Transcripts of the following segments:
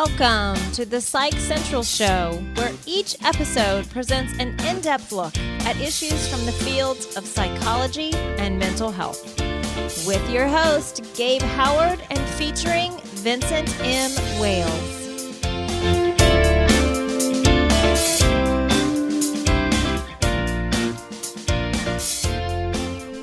Welcome to the Psych Central Show, where each episode presents an in-depth look at issues from the fields of psychology and mental health. With your host, Gabe Howard, and featuring Vincent M. Wales.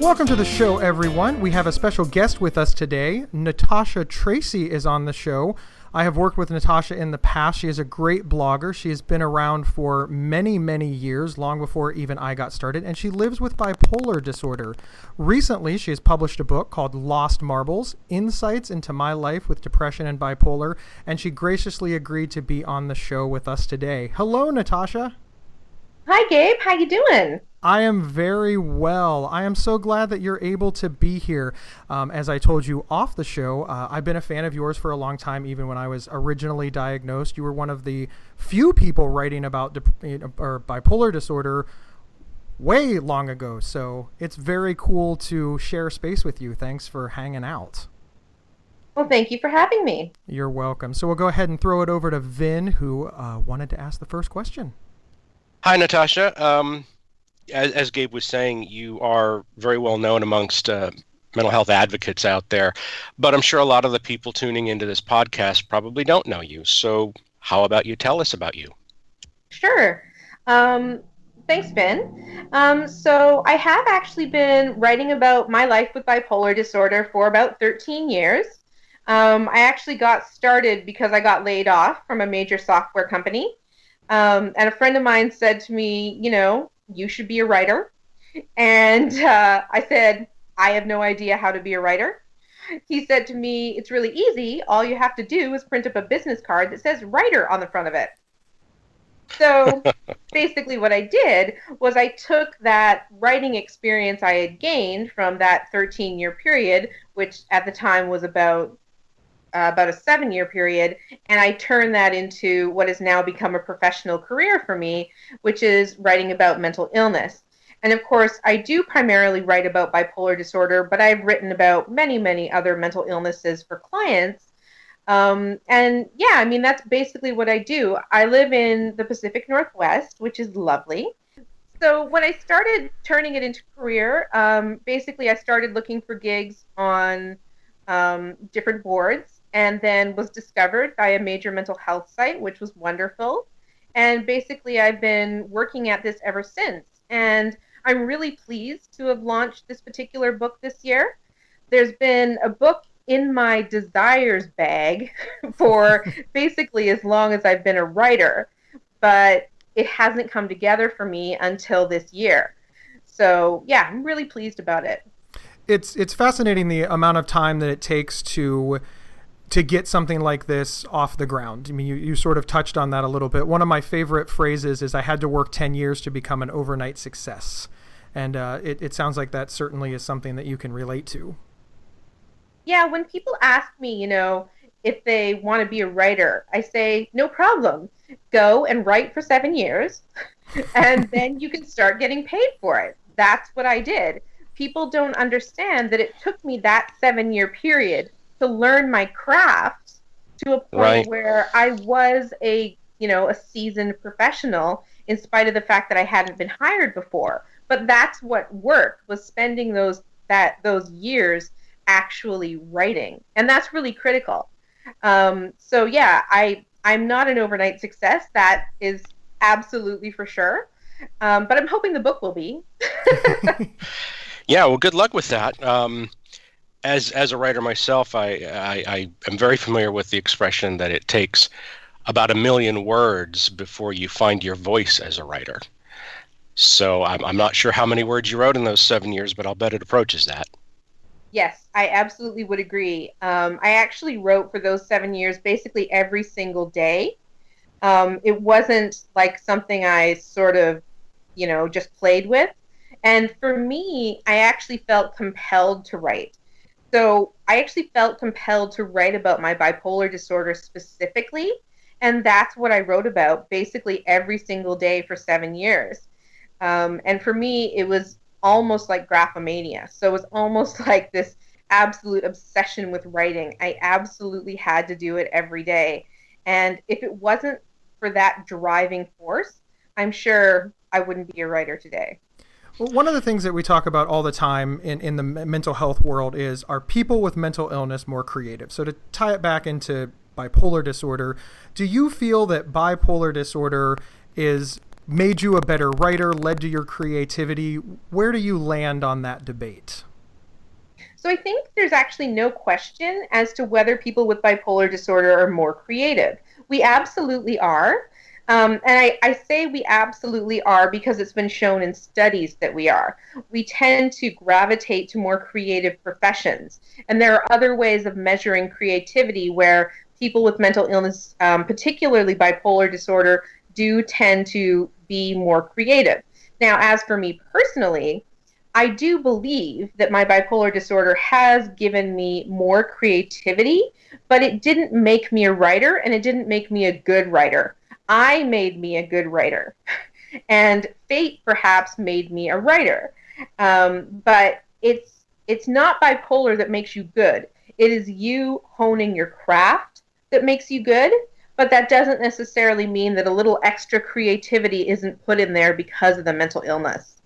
Welcome to the show, everyone. We have a special guest with us today. Natasha Tracy is on the show. I have worked with Natasha in the past. She is a great blogger. She has been around for many, many years, long before even I got started, and she lives with bipolar disorder. Recently, she has published a book called Lost Marbles, Insights into My Life with Depression and Bipolar, and she graciously agreed to be on the show with us today. Hello, Natasha. Hi, Gabe. How you doing? I am very well. I am so glad that you're able to be here. As I told you off the show, I've been a fan of yours for a long time, even when I was originally diagnosed. You were one of the few people writing about bipolar disorder way long ago. So it's very cool to share space with you. Thanks for hanging out. Well, thank you for having me. You're welcome. So we'll go ahead and throw it over to Vin, who wanted to ask the first question. Hi, Natasha. As Gabe was saying, you are very well known amongst mental health advocates out there, but I'm sure a lot of the people tuning into this podcast probably don't know you. So how about you tell us about you? Sure. Thanks, Ben. So I have actually been writing about my life with bipolar disorder for about 13 years. I actually got started because I got laid off from a major software company. And a friend of mine said to me, you should be a writer. And I said, I have no idea how to be a writer. He said to me, it's really easy. All you have to do is print up a business card that says writer on the front of it. So basically what I did was I took that writing experience I had gained from that 13-year period, which at the time was about a 7-year period, and I turned that into what has now become a professional career for me, which is writing about mental illness. And of course, I do primarily write about bipolar disorder, but I've written about many, many other mental illnesses for clients. That's basically what I do. I live in the Pacific Northwest, which is lovely. So when I started turning it into a career, basically I started looking for gigs on different boards, and then was discovered by a major mental health site, which was wonderful. And basically, I've been working at this ever since. And I'm really pleased to have launched this particular book this year. There's been a book in my desires bag for basically as long as I've been a writer, but it hasn't come together for me until this year. So, yeah, I'm really pleased about it. It's fascinating the amount of time that it takes to get something like this off the ground. I mean, you sort of touched on that a little bit. One of my favorite phrases is I had to work 10 years to become an overnight success. And it sounds like that certainly is something that you can relate to. Yeah, when people ask me, if they want to be a writer, I say, no problem. Go and write for 7 years, and then you can start getting paid for it. That's what I did. People don't understand that it took me that 7-year period to learn my craft to a point where I was a seasoned professional in spite of the fact that I hadn't been hired before. But that's what worked, was spending those years actually writing. And that's really critical. I'm not an overnight success. That is absolutely for sure. But I'm hoping the book will be. Yeah, well, good luck with that. As a writer myself, I am very familiar with the expression that it takes about 1 million words before you find your voice as a writer. So I'm not sure how many words you wrote in those 7 years, but I'll bet it approaches that. Yes, I absolutely would agree. I actually wrote for those 7 years basically every single day. It wasn't like something I sort of, just played with. And for me, I actually felt compelled to write. So I actually felt compelled to write about my bipolar disorder specifically, and that's what I wrote about basically every single day for 7 years. And for me, it was almost like graphomania. So it was almost like this absolute obsession with writing. I absolutely had to do it every day. And if it wasn't for that driving force, I'm sure I wouldn't be a writer today. Well, one of the things that we talk about all the time in the mental health world is, are people with mental illness more creative? So to tie it back into bipolar disorder, do you feel that bipolar disorder is made you a better writer, led to your creativity? Where do you land on that debate? So I think there's actually no question as to whether people with bipolar disorder are more creative. We absolutely are. And I say we absolutely are because it's been shown in studies that we are. We tend to gravitate to more creative professions. And there are other ways of measuring creativity where people with mental illness, particularly bipolar disorder, do tend to be more creative. Now, as for me personally, I do believe that my bipolar disorder has given me more creativity, but it didn't make me a writer, and it didn't make me a good writer. I made me a good writer, and fate perhaps made me a writer. But it's not bipolar that makes you good. It is you honing your craft that makes you good, but that doesn't necessarily mean that a little extra creativity isn't put in there because of the mental illness.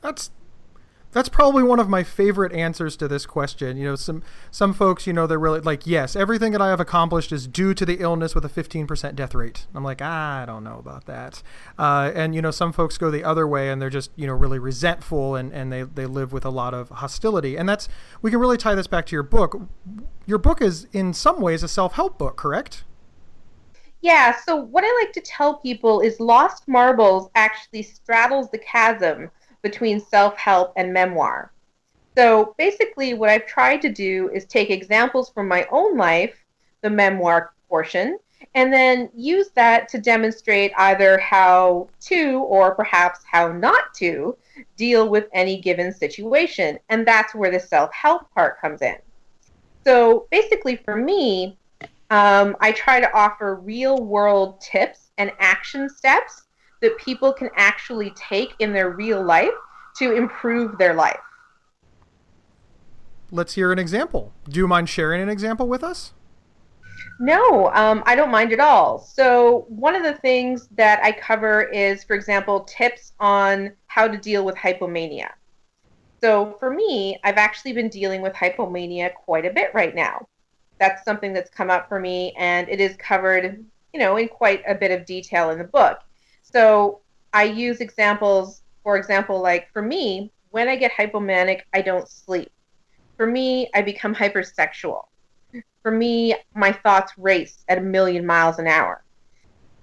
That's probably one of my favorite answers to this question. You know, some folks, you know, they're really like, yes, everything that I have accomplished is due to the illness with a 15% death rate. I'm like, I don't know about that. And, you know, some folks go the other way and they're just, you know, really resentful and they live with a lot of hostility. And we can really tie this back to your book. Your book is in some ways a self-help book, correct? Yeah, so what I like to tell people is Lost Marbles actually straddles the chasm between self-help and memoir. So basically what I've tried to do is take examples from my own life, the memoir portion, and then use that to demonstrate either how to or perhaps how not to deal with any given situation. And that's where the self-help part comes in. So basically for me, I try to offer real-world tips and action steps that people can actually take in their real life to improve their life. Let's hear an example. Do you mind sharing an example with us? No, I don't mind at all. So one of the things that I cover is, for example, tips on how to deal with hypomania. So for me, I've actually been dealing with hypomania quite a bit right now. That's something that's come up for me, and it is covered, you know, in quite a bit of detail in the book. So I use examples, for example, like for me, when I get hypomanic, I don't sleep. For me, I become hypersexual. For me, my thoughts race at 1,000,000 miles an hour.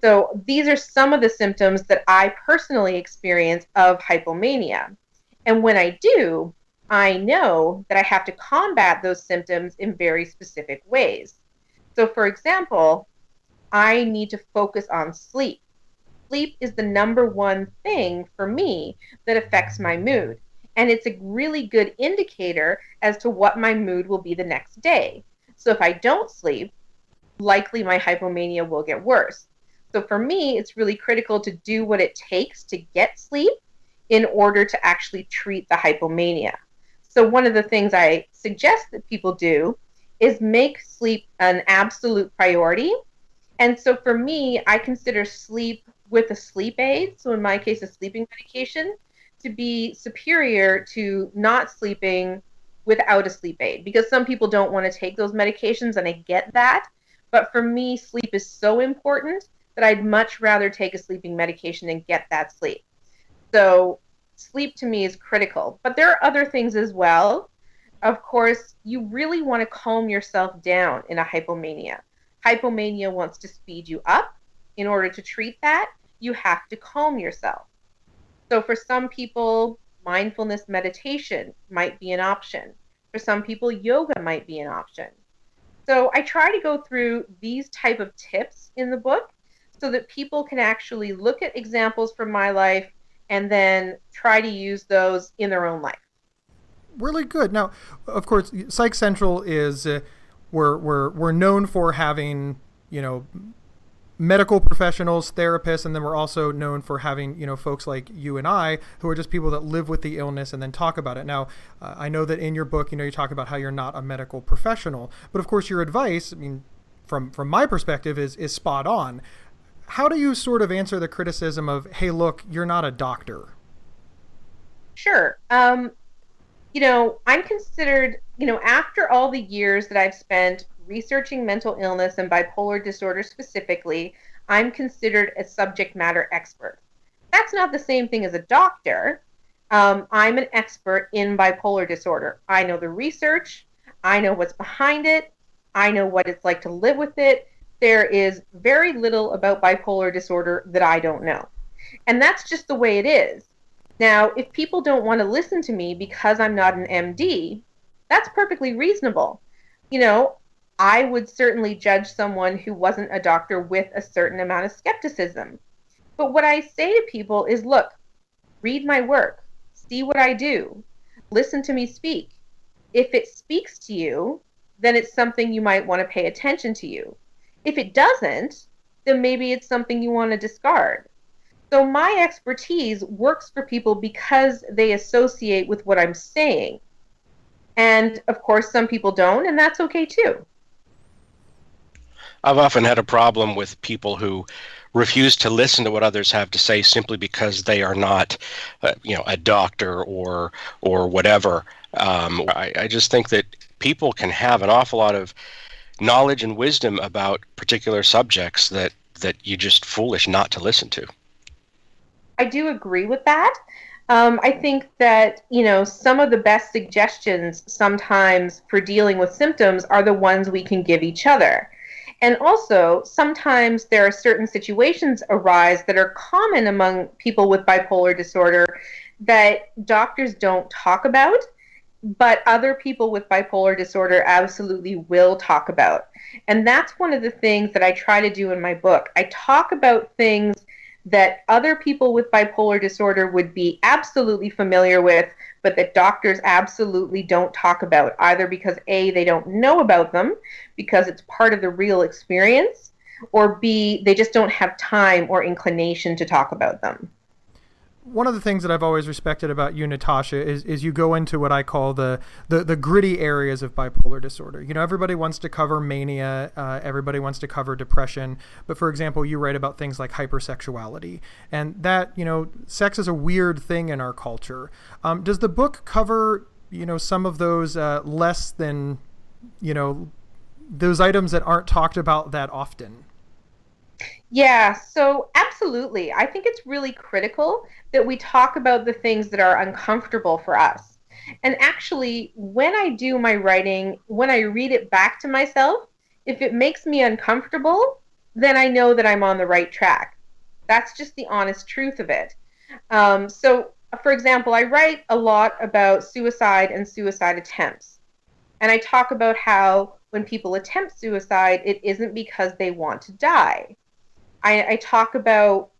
So these are some of the symptoms that I personally experience of hypomania. And when I do, I know that I have to combat those symptoms in very specific ways. So for example, I need to focus on sleep. Sleep is the number one thing for me that affects my mood. And it's a really good indicator as to what my mood will be the next day. So if I don't sleep, likely my hypomania will get worse. So for me, it's really critical to do what it takes to get sleep in order to actually treat the hypomania. So one of the things I suggest that people do is make sleep an absolute priority. And so for me, I consider sleep with a sleep aid, so in my case, a sleeping medication, to be superior to not sleeping without a sleep aid, because some people don't want to take those medications, and I get that. But for me, sleep is so important that I'd much rather take a sleeping medication and get that sleep. So sleep to me is critical. But there are other things as well. Of course, you really want to calm yourself down in a hypomania. Hypomania wants to speed you up. In order to treat that, you have to calm yourself. So for some people, mindfulness meditation might be an option. For some people, yoga might be an option. So I try to go through these type of tips in the book so that people can actually look at examples from my life and then try to use those in their own life. Really good. Now, of course, Psych Central is we're known for having, you know, medical professionals, therapists, and then we're also known for having, you know, folks like you and I who are just people that live with the illness and then talk about it. Now, I know that in your book, you know, you talk about how you're not a medical professional, but of course your advice, I mean, from my perspective is spot on. How do you sort of answer the criticism of, hey, look, you're not a doctor? Sure. I'm considered, after all the years that I've spent researching mental illness and bipolar disorder specifically, I'm considered a subject matter expert. That's not the same thing as a doctor. I'm an expert in bipolar disorder. I know the research. I know what's behind it. I know what it's like to live with it. There is very little about bipolar disorder that I don't know. And that's just the way it is. Now, if people don't want to listen to me because I'm not an MD, that's perfectly reasonable. I would certainly judge someone who wasn't a doctor with a certain amount of skepticism. But what I say to people is, look, read my work, see what I do, listen to me speak. If it speaks to you, then it's something you might want to pay attention to you. If it doesn't, then maybe it's something you want to discard. So my expertise works for people because they associate with what I'm saying. And of course, some people don't, and that's okay too. I've often had a problem with people who refuse to listen to what others have to say simply because they are not, a doctor or whatever. I just think that people can have an awful lot of knowledge and wisdom about particular subjects that you're just foolish not to listen to. I do agree with that. I think that, some of the best suggestions sometimes for dealing with symptoms are the ones we can give each other. And also, sometimes there are certain situations arise that are common among people with bipolar disorder that doctors don't talk about, but other people with bipolar disorder absolutely will talk about. And that's one of the things that I try to do in my book. I talk about things that other people with bipolar disorder would be absolutely familiar with, but that doctors absolutely don't talk about, either because A, they don't know about them, because it's part of the real experience, or B, they just don't have time or inclination to talk about them. One of the things that I've always respected about you, Natasha, is you go into what I call the gritty areas of bipolar disorder. Everybody wants to cover mania, everybody wants to cover depression, but for example, you write about things like hypersexuality, and that, sex is a weird thing in our culture. Does the book cover, some of those less than, those items that aren't talked about that often? Yeah, so absolutely. I think it's really critical that we talk about the things that are uncomfortable for us. And actually, when I do my writing, when I read it back to myself, if it makes me uncomfortable, then I know that I'm on the right track. That's just the honest truth of it. So, for example, I write a lot about suicide and suicide attempts. And I talk about how when people attempt suicide, it isn't because they want to die. I talk about,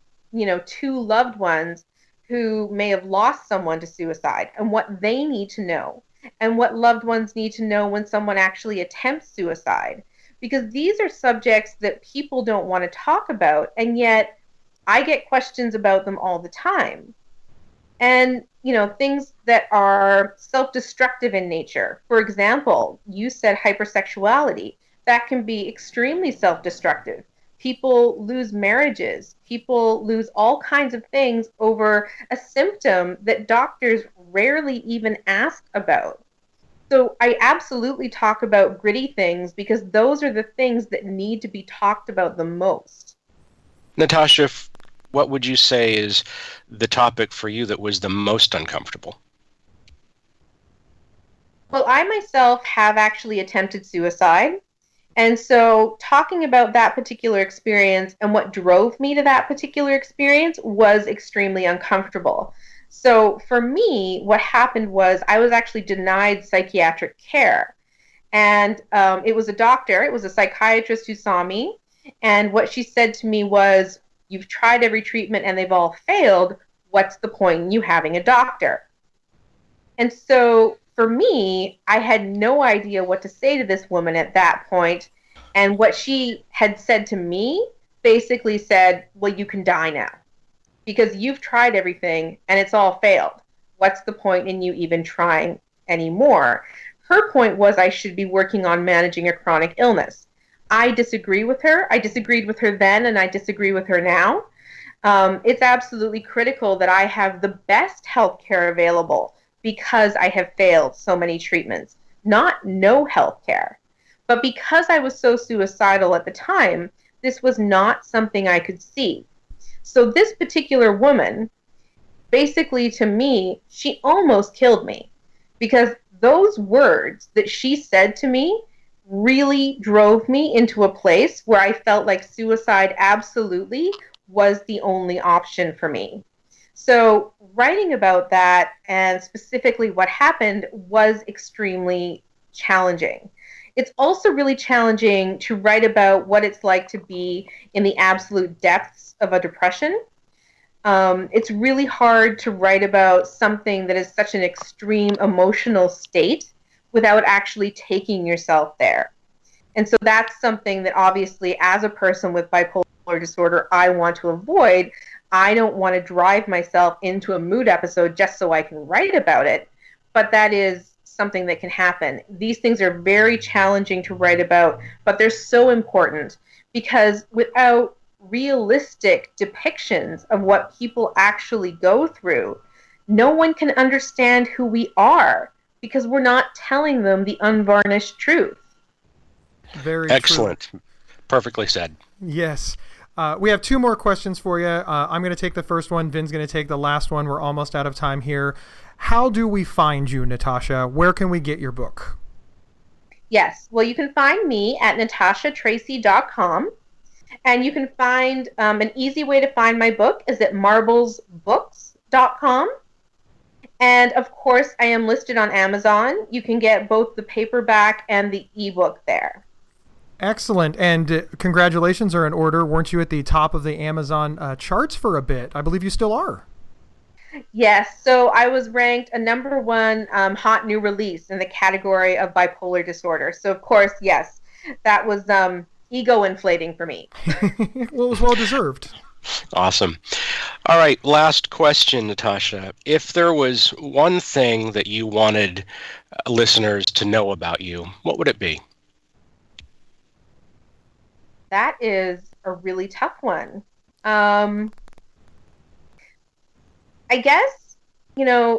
two loved ones who may have lost someone to suicide and what they need to know and what loved ones need to know when someone actually attempts suicide. Because these are subjects that people don't want to talk about, and yet I get questions about them all the time. And, things that are self-destructive in nature. For example, you said hypersexuality. That can be extremely self-destructive. People lose marriages. People lose all kinds of things over a symptom that doctors rarely even ask about. So I absolutely talk about gritty things because those are the things that need to be talked about the most. Natasha, what would you say is the topic for you that was the most uncomfortable? Well, I myself have actually attempted suicide. And so talking about that particular experience and what drove me to that particular experience was extremely uncomfortable. So for me, what happened was I was actually denied psychiatric care. And it was a doctor, it was a psychiatrist who saw me. And what she said to me was, "You've tried every treatment and they've all failed. What's the point in you having a doctor?" And so for me, I had no idea what to say to this woman at that point. And what she had said to me basically said, "Well, you can die now because you've tried everything and it's all failed. What's the point in you even trying anymore?" Her point was I should be working on managing a chronic illness. I disagree with her. I disagreed with her then, and I disagree with her now. It's absolutely critical that I have the best health care available because I have failed so many treatments. Not no health care, but because I was so suicidal at the time, this was not something I could see. So this particular woman, basically to me, she almost killed me because those words that she said to me really drove me into a place where I felt like suicide absolutely was the only option for me. So writing about that and specifically what happened was extremely challenging. It's also really challenging to write about what it's like to be in the absolute depths of a depression. It's really hard to write about something that is such an extreme emotional state without actually taking yourself there. And so that's something that obviously as a person with bipolar disorder, I want to avoid. I don't want to drive myself into a mood episode just so I can write about it, but that is something that can happen. These things are very challenging to write about, but they're so important because without realistic depictions of what people actually go through, no one can understand who we are because we're not telling them the unvarnished truth. Very excellent. True. Perfectly said. Yes. We have two more questions for you. I'm going to take the first one. Vin's going to take the last one. We're almost out of time here. How do we find you, Natasha? Where can we get your book? Yes. Well, you can find me at natashatracy.com. And you can find an easy way to find my book is at marblesbooks.com. And of course, I am listed on Amazon. You can get both the paperback and the ebook there. Excellent. And congratulations are in order. Weren't you at the top of the Amazon charts for a bit? I believe you still are. Yes. So I was ranked a #1 hot new release in the category of bipolar disorder. So, of course, yes, that was ego inflating for me. Well, it was well deserved. Awesome. All right, last question, Natasha. If there was one thing that you wanted listeners to know about you, what would it be? That is a really tough one. I guess,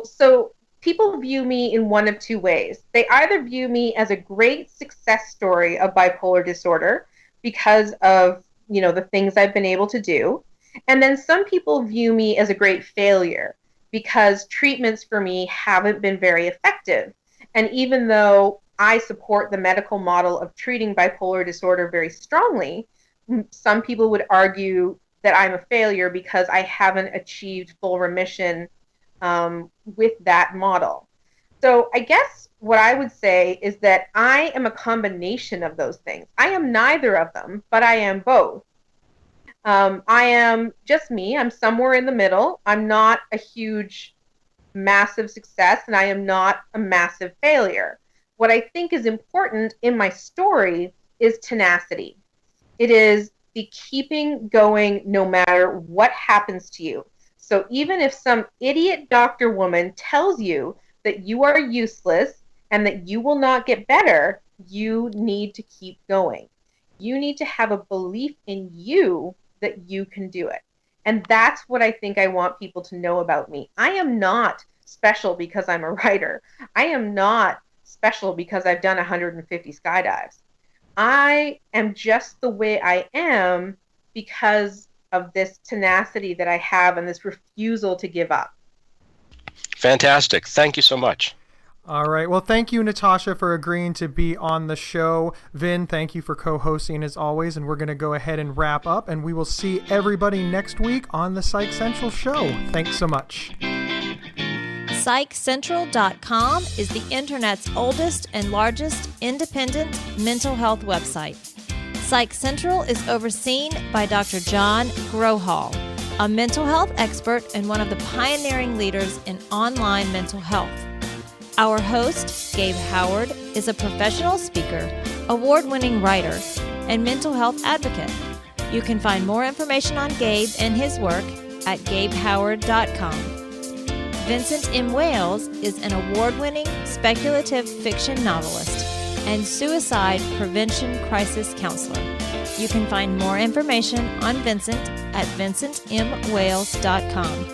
so people view me in one of two ways. They either view me as a great success story of bipolar disorder because of, the things I've been able to do. And then some people view me as a great failure because treatments for me haven't been very effective. And even though I support the medical model of treating bipolar disorder very strongly, some people would argue that I'm a failure because I haven't achieved full remission with that model. So I guess what I would say is that I am a combination of those things. I am neither of them, but I am both. I am just me. I'm somewhere in the middle. I'm not a huge, massive success, and I am not a massive failure. What I think is important in my story is tenacity. It is the keeping going no matter what happens to you. So even if some idiot doctor woman tells you that you are useless and that you will not get better, you need to keep going. You need to have a belief in you that you can do it. And that's what I think I want people to know about me. I am not special because I'm a writer. I am not special because I've done 150 skydives. I am just the way I am because of this tenacity that I have and this refusal to give up. Fantastic. Thank you so much. All right. Well, thank you, Natasha, for agreeing to be on the show. Vin, thank you for co-hosting as always. And we're going to go ahead and wrap up, and we will see everybody next week on the Psych Central Show. Thanks so much. PsychCentral.com is the internet's oldest and largest independent mental health website. Psych Central is overseen by Dr. John Grohall, a mental health expert and one of the pioneering leaders in online mental health. Our host, Gabe Howard, is a professional speaker, award-winning writer, and mental health advocate. You can find more information on Gabe and his work at gabehoward.com. Vincent M. Wales is an award-winning speculative fiction novelist, and suicide prevention crisis counselor. You can find more information on Vincent at vincentmwales.com.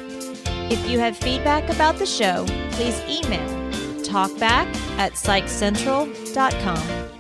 If you have feedback about the show, please email talkback@psychcentral.com.